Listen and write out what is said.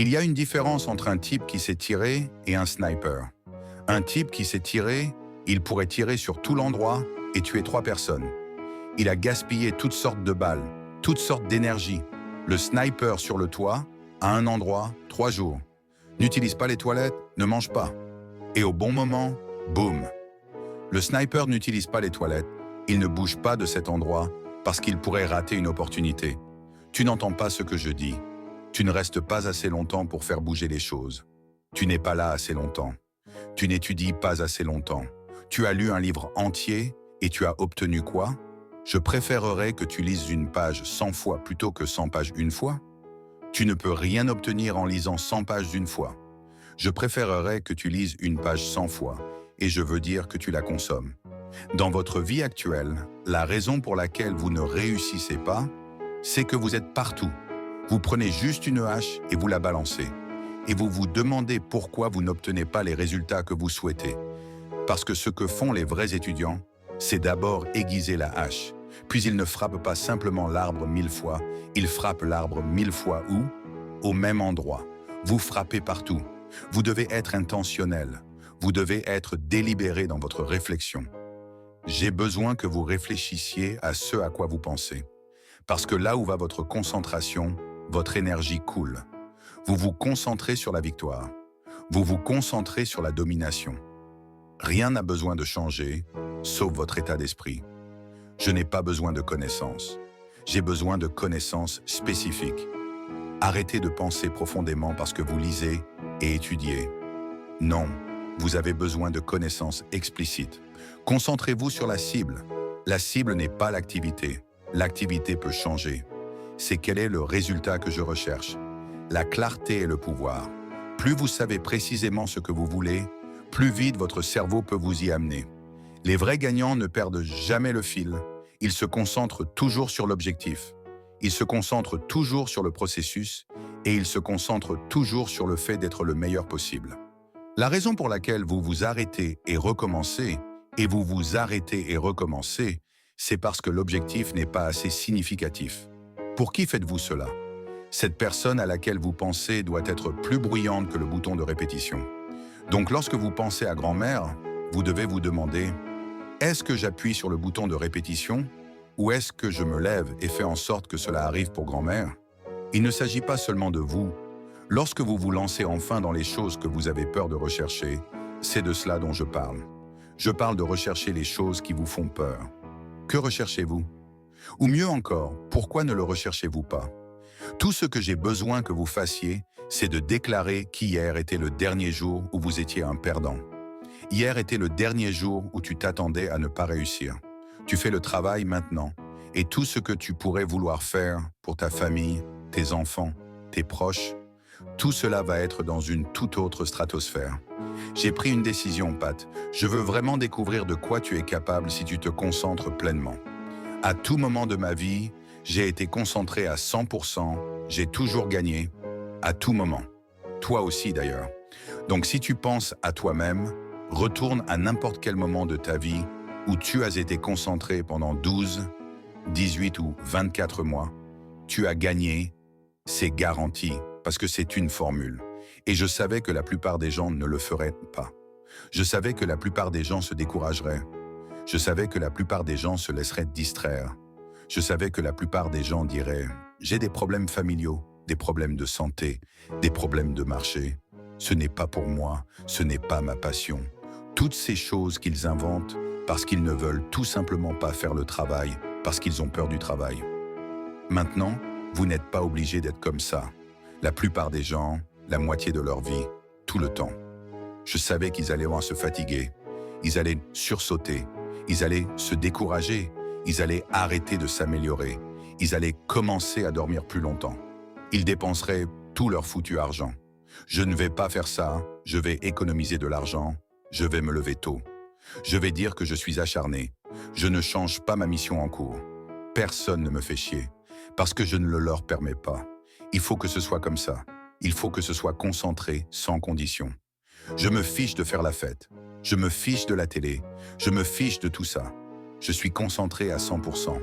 Il y a une différence entre un type qui sait tirer et un sniper. Un type qui sait tirer, il pourrait tirer sur tout l'endroit et tuer 3 personnes. Il a gaspillé toutes sortes de balles, toutes sortes d'énergie. Le sniper sur le toit, à un endroit, 3 jours. N'utilise pas les toilettes, ne mange pas. Et au bon moment, boum. Le sniper n'utilise pas les toilettes, il ne bouge pas de cet endroit parce qu'il pourrait rater une opportunité. Tu n'entends pas ce que je dis. Tu ne restes pas assez longtemps pour faire bouger les choses. Tu n'es pas là assez longtemps. Tu n'étudies pas assez longtemps. Tu as lu un livre entier et tu as obtenu quoi? Je préférerais que tu lises une page 100 fois plutôt que 100 pages une fois. Tu ne peux rien obtenir en lisant 100 pages d'une fois. Je préférerais que tu lises une page 100 fois et je veux dire que tu la consommes. Dans votre vie actuelle, la raison pour laquelle vous ne réussissez pas, c'est que vous êtes partout. Vous prenez juste une hache et vous la balancez. Et vous vous demandez pourquoi vous n'obtenez pas les résultats que vous souhaitez. Parce que ce que font les vrais étudiants, c'est d'abord aiguiser la hache. Puis ils ne frappent pas simplement l'arbre 1000 fois, ils frappent l'arbre 1000 fois où? Au même endroit. Vous frappez partout. Vous devez être intentionnel. Vous devez être délibéré dans votre réflexion. J'ai besoin que vous réfléchissiez à ce à quoi vous pensez. Parce que là où va votre concentration, votre énergie coule. Vous vous concentrez sur la victoire. Vous vous concentrez sur la domination. Rien n'a besoin de changer, sauf votre état d'esprit. Je n'ai pas besoin de connaissances. J'ai besoin de connaissances spécifiques. Arrêtez de penser profondément parce que vous lisez et étudiez. Non, vous avez besoin de connaissances explicites. Concentrez-vous sur la cible. La cible n'est pas l'activité. L'activité peut changer. C'est quel est le résultat que je recherche. La clarté est le pouvoir. Plus vous savez précisément ce que vous voulez, plus vite votre cerveau peut vous y amener. Les vrais gagnants ne perdent jamais le fil. Ils se concentrent toujours sur l'objectif. Ils se concentrent toujours sur le processus et ils se concentrent toujours sur le fait d'être le meilleur possible. La raison pour laquelle vous vous arrêtez et recommencez, et vous vous arrêtez et recommencez, c'est parce que l'objectif n'est pas assez significatif. Pour qui faites-vous cela? Cette personne à laquelle vous pensez doit être plus bruyante que le bouton de répétition. Donc lorsque vous pensez à grand-mère, vous devez vous demander « Est-ce que j'appuie sur le bouton de répétition ou est-ce que je me lève et fais en sorte que cela arrive pour grand-mère ?» Il ne s'agit pas seulement de vous. Lorsque vous vous lancez enfin dans les choses que vous avez peur de rechercher, c'est de cela dont je parle. Je parle de rechercher les choses qui vous font peur. Que recherchez-vous? Ou mieux encore, pourquoi ne le recherchez-vous pas? Tout ce que j'ai besoin que vous fassiez, c'est de déclarer qu'hier était le dernier jour où vous étiez un perdant. Hier était le dernier jour où tu t'attendais à ne pas réussir. Tu fais le travail maintenant, et tout ce que tu pourrais vouloir faire pour ta famille, tes enfants, tes proches, tout cela va être dans une toute autre stratosphère. J'ai pris une décision, Pat. Je veux vraiment découvrir de quoi tu es capable si tu te concentres pleinement. À tout moment de ma vie, j'ai été concentré à 100%, j'ai toujours gagné, à tout moment. Toi aussi d'ailleurs. Donc si tu penses à toi-même, retourne à n'importe quel moment de ta vie où tu as été concentré pendant 12, 18 ou 24 mois. Tu as gagné, c'est garanti, parce que c'est une formule. Et je savais que la plupart des gens ne le feraient pas. Je savais que la plupart des gens se décourageraient. Je savais que la plupart des gens se laisseraient distraire. Je savais que la plupart des gens diraient « J'ai des problèmes familiaux, des problèmes de santé, des problèmes de marché. Ce n'est pas pour moi, ce n'est pas ma passion. » Toutes ces choses qu'ils inventent parce qu'ils ne veulent tout simplement pas faire le travail, parce qu'ils ont peur du travail. Maintenant, vous n'êtes pas obligé d'être comme ça. La plupart des gens, la moitié de leur vie, tout le temps. Je savais qu'ils allaient se fatiguer, ils allaient sursauter, ils allaient se décourager, ils allaient arrêter de s'améliorer, ils allaient commencer à dormir plus longtemps. Ils dépenseraient tout leur foutu argent. Je ne vais pas faire ça, je vais économiser de l'argent, je vais me lever tôt. Je vais dire que je suis acharné, je ne change pas ma mission en cours. Personne ne me fait chier, parce que je ne le leur permets pas. Il faut que ce soit comme ça. Il faut que ce soit concentré, sans condition. Je me fiche de faire la fête. Je me fiche de la télé. Je me fiche de tout ça. Je suis concentré à 100%.